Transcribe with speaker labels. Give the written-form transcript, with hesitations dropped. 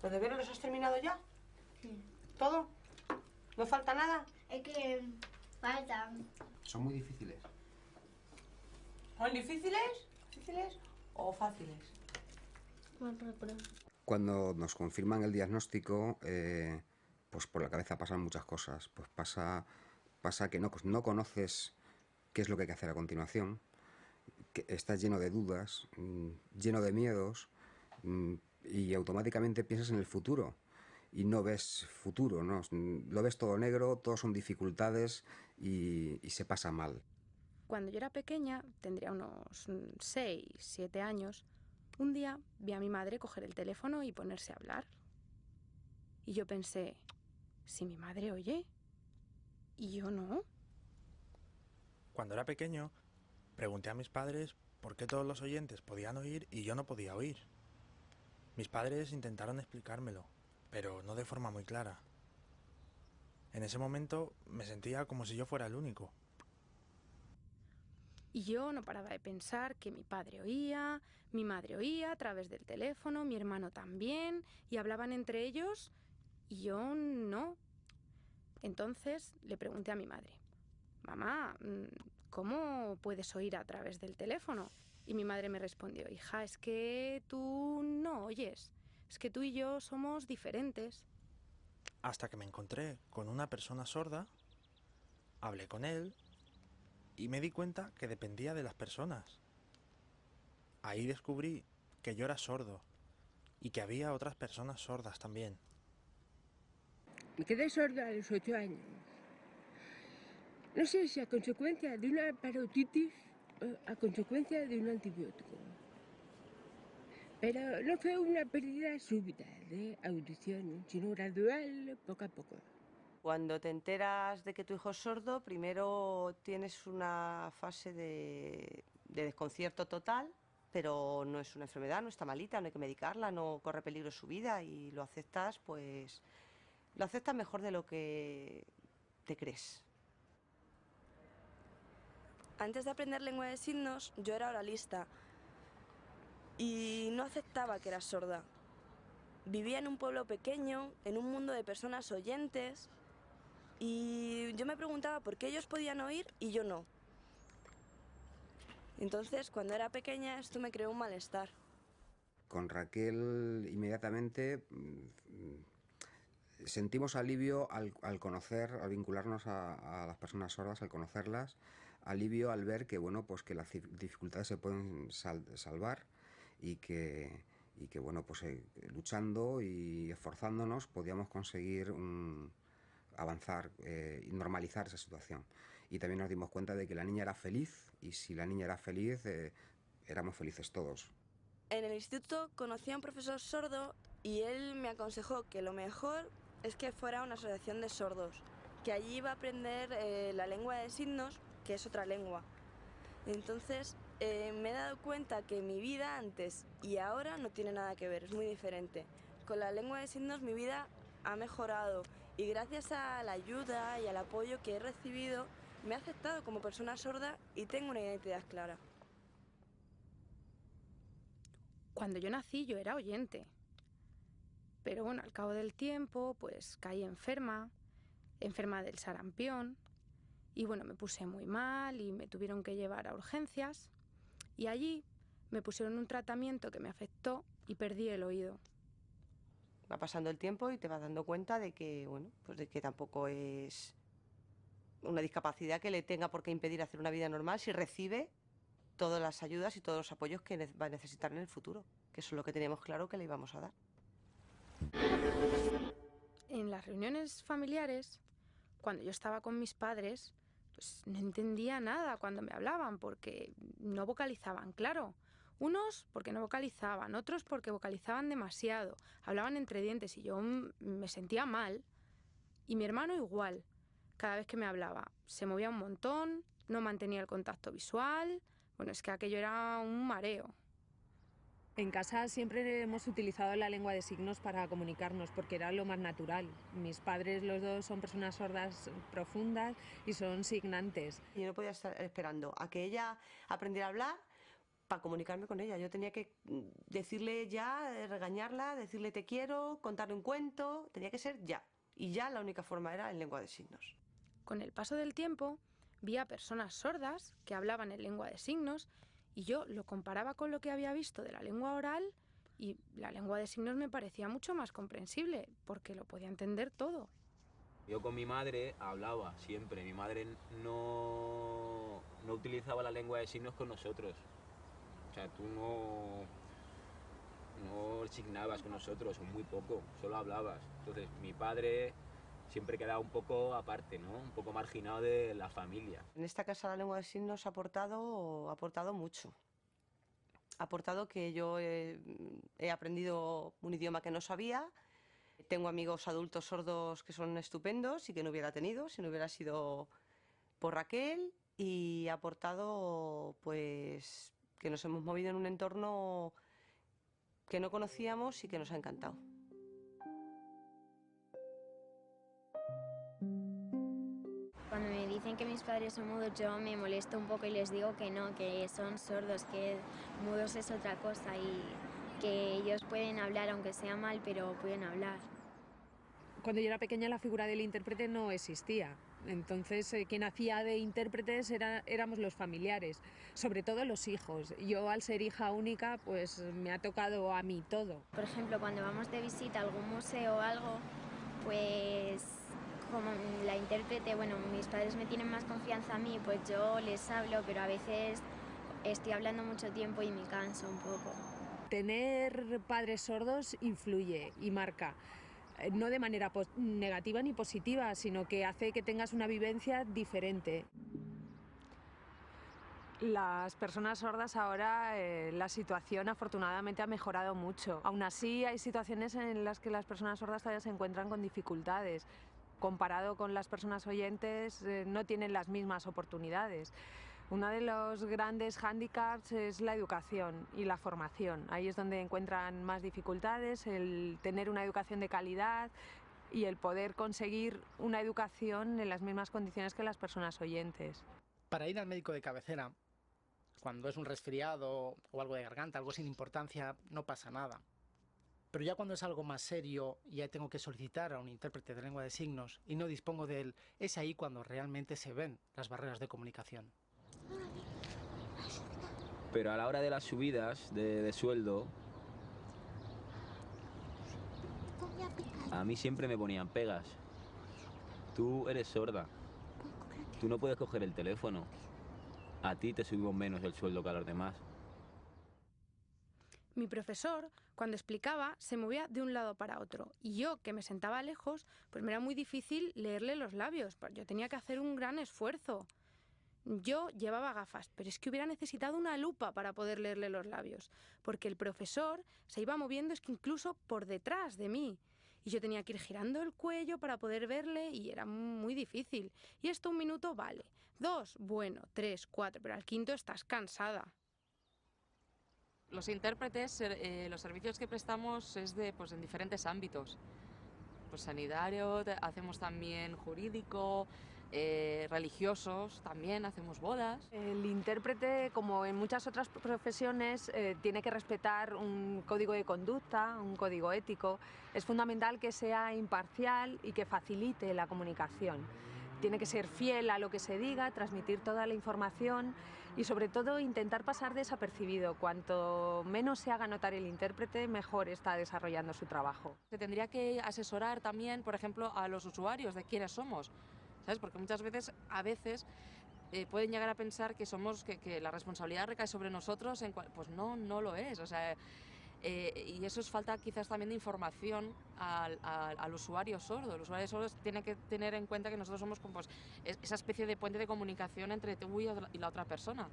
Speaker 1: ¿Los deberes los has terminado ya?
Speaker 2: Sí.
Speaker 1: ¿Todo? ¿No falta nada?
Speaker 2: Es que faltan.
Speaker 3: Son muy difíciles.
Speaker 1: ¿Son difíciles? ¿Difíciles o fáciles?
Speaker 3: Cuando nos confirman el diagnóstico, pues por la cabeza pasan muchas cosas. Pues pasa que no conoces qué es lo que hay que hacer a continuación, que estás lleno de dudas, lleno de miedos, y automáticamente piensas en el futuro y no ves futuro, ¿no? Lo ves todo negro, todo son dificultades y se pasa mal.
Speaker 4: Cuando yo era pequeña, tendría unos 6, 7 años, un día vi a mi madre coger el teléfono y ponerse a hablar. Y yo pensé, si mi madre oye, y yo no.
Speaker 5: Cuando era pequeño, pregunté a mis padres por qué todos los oyentes podían oír y yo no podía oír. Mis padres intentaron explicármelo, pero no de forma muy clara. En ese momento me sentía como si yo fuera el único.
Speaker 4: Y yo no paraba de pensar que mi padre oía, mi madre oía a través del teléfono, mi hermano también, y hablaban entre ellos, y yo no. Entonces le pregunté a mi madre, mamá, ¿cómo puedes oír a través del teléfono? Y mi madre me respondió, hija, es que tú no oyes, es que tú y yo somos diferentes.
Speaker 5: Hasta que me encontré con una persona sorda, hablé con él y me di cuenta que dependía de las personas. Ahí descubrí que yo era sordo y que había otras personas sordas también.
Speaker 6: Me quedé sorda a los 8 años. No sé si a consecuencia de una parotitis o a consecuencia de un antibiótico. Pero no fue una pérdida súbita de audición, sino gradual, poco a poco.
Speaker 1: Cuando te enteras de que tu hijo es sordo, primero tienes una fase de desconcierto total, pero no es una enfermedad, no está malita, no hay que medicarla, no corre peligro su vida y lo aceptas, pues lo aceptas mejor de lo que te crees.
Speaker 7: Antes de aprender lengua de signos, yo era oralista y no aceptaba que era sorda. Vivía en un pueblo pequeño, en un mundo de personas oyentes, y yo me preguntaba por qué ellos podían oír y yo no. Entonces, cuando era pequeña, esto me creó un malestar.
Speaker 3: Con Raquel inmediatamente sentimos alivio al conocer, al vincularnos a las personas sordas, al conocerlas, alivio al ver que, bueno, pues que las dificultades se pueden salvar y que bueno, pues luchando y esforzándonos podíamos conseguir avanzar y normalizar esa situación. Y también nos dimos cuenta de que la niña era feliz y si la niña era feliz, éramos felices todos.
Speaker 7: En el instituto conocí a un profesor sordo y él me aconsejó que lo mejor es que fuera una asociación de sordos, que allí iba a aprender la lengua de signos, que es otra lengua. Entonces me he dado cuenta que mi vida antes y ahora no tiene nada que ver, es muy diferente. Con la lengua de signos mi vida ha mejorado y gracias a la ayuda y al apoyo que he recibido me he aceptado como persona sorda y tengo una identidad clara.
Speaker 4: Cuando yo nací yo era oyente, pero bueno, al cabo del tiempo pues caí enferma del sarampión y bueno, me puse muy mal y me tuvieron que llevar a urgencias y allí me pusieron un tratamiento que me afectó y perdí el oído.
Speaker 1: Va pasando el tiempo y te vas dando cuenta de que, bueno, pues de que tampoco es una discapacidad que le tenga por qué impedir hacer una vida normal si recibe todas las ayudas y todos los apoyos que va a necesitar en el futuro, que eso es lo que teníamos claro que le íbamos a dar.
Speaker 4: En las reuniones familiares, cuando yo estaba con mis padres, pues no entendía nada cuando me hablaban porque no vocalizaban claro. Unos porque no vocalizaban, otros porque vocalizaban demasiado, hablaban entre dientes y yo me sentía mal. Y mi hermano igual, cada vez que me hablaba, se movía un montón, no mantenía el contacto visual, bueno, es que aquello era un mareo.
Speaker 8: En casa siempre hemos utilizado la lengua de signos para comunicarnos porque era lo más natural. Mis padres, los dos, son personas sordas profundas y son signantes.
Speaker 1: Yo no podía estar esperando a que ella aprendiera a hablar para comunicarme con ella. Yo tenía que decirle ya, regañarla, decirle te quiero, contarle un cuento, tenía que ser ya. Y ya la única forma era en lengua de signos.
Speaker 4: Con el paso del tiempo, vi a personas sordas que hablaban en lengua de signos y yo lo comparaba con lo que había visto de la lengua oral y la lengua de signos me parecía mucho más comprensible porque lo podía entender todo.
Speaker 9: Yo con mi madre hablaba siempre. Mi madre no utilizaba la lengua de signos con nosotros. O sea, tú no signabas con nosotros, o muy poco, solo hablabas. Entonces mi padre siempre quedaba un poco aparte, ¿no? Un poco marginado de la familia.
Speaker 1: En esta casa la lengua de signos ha aportado mucho. Ha aportado que yo he aprendido un idioma que no sabía. Tengo amigos adultos sordos que son estupendos y que no hubiera tenido si no hubiera sido por Raquel. Y ha aportado pues que nos hemos movido en un entorno que no conocíamos y que nos ha encantado.
Speaker 10: Cuando me dicen que mis padres son mudos, yo me molesto un poco y les digo que no, que son sordos, que mudos es otra cosa y que ellos pueden hablar, aunque sea mal, pero pueden hablar.
Speaker 8: Cuando yo era pequeña la figura del intérprete no existía. Entonces, quien hacía de intérpretes éramos los familiares, sobre todo los hijos. Yo, al ser hija única, pues me ha tocado a mí todo.
Speaker 10: Por ejemplo, cuando vamos de visita a algún museo o algo, pues como la intérprete, bueno, mis padres me tienen más confianza a mí, pues yo les hablo, pero a veces estoy hablando mucho tiempo y me canso un poco.
Speaker 8: Tener padres sordos influye y marca. No de manera negativa ni positiva, sino que hace que tengas una vivencia diferente. Las personas sordas ahora, la situación afortunadamente ha mejorado mucho. Aún así, hay situaciones en las que las personas sordas todavía se encuentran con dificultades. Comparado con las personas oyentes, no tienen las mismas oportunidades. Uno de los grandes hándicaps es la educación y la formación. Ahí es donde encuentran más dificultades, el tener una educación de calidad y el poder conseguir una educación en las mismas condiciones que las personas oyentes.
Speaker 11: Para ir al médico de cabecera, cuando es un resfriado o algo de garganta, algo sin importancia, no pasa nada. Pero ya cuando es algo más serio y ya tengo que solicitar a un intérprete de lengua de signos y no dispongo de él, es ahí cuando realmente se ven las barreras de comunicación.
Speaker 9: Pero a la hora de las subidas de sueldo, a mí siempre me ponían pegas. Tú eres sorda, tú no puedes coger el teléfono, a ti te subimos menos el sueldo que a los demás.
Speaker 4: Mi profesor, cuando explicaba, se movía de un lado para otro y yo, que me sentaba lejos, pues me era muy difícil leerle los labios. Yo tenía que hacer un gran esfuerzo. Yo llevaba gafas, pero es que hubiera necesitado una lupa para poder leerle los labios, porque el profesor se iba moviendo es que incluso por detrás de mí. Y yo tenía que ir girando el cuello para poder verle y era muy difícil. Y esto 1 minuto vale, 2, bueno, 3, 4, pero al 5.º estás cansada.
Speaker 12: Los intérpretes, los servicios que prestamos es en diferentes ámbitos. Pues sanitario, hacemos también jurídico, religiosos, también hacemos bodas.
Speaker 8: El intérprete, como en muchas otras profesiones, tiene que respetar un código de conducta, un código ético. Es fundamental que sea imparcial y que facilite la comunicación. Tiene que ser fiel a lo que se diga, transmitir toda la información y sobre todo intentar pasar desapercibido. Cuanto menos se haga notar el intérprete, mejor está desarrollando su trabajo.
Speaker 12: Se tendría que asesorar también, por ejemplo, a los usuarios de quiénes somos, ¿sabes? Porque muchas veces, pueden llegar a pensar que que la responsabilidad recae sobre nosotros, pues no lo es. O sea, y eso es falta quizás también de información al usuario sordo. El usuario sordo tiene que tener en cuenta que nosotros somos esa especie de puente de comunicación entre tú y la otra persona.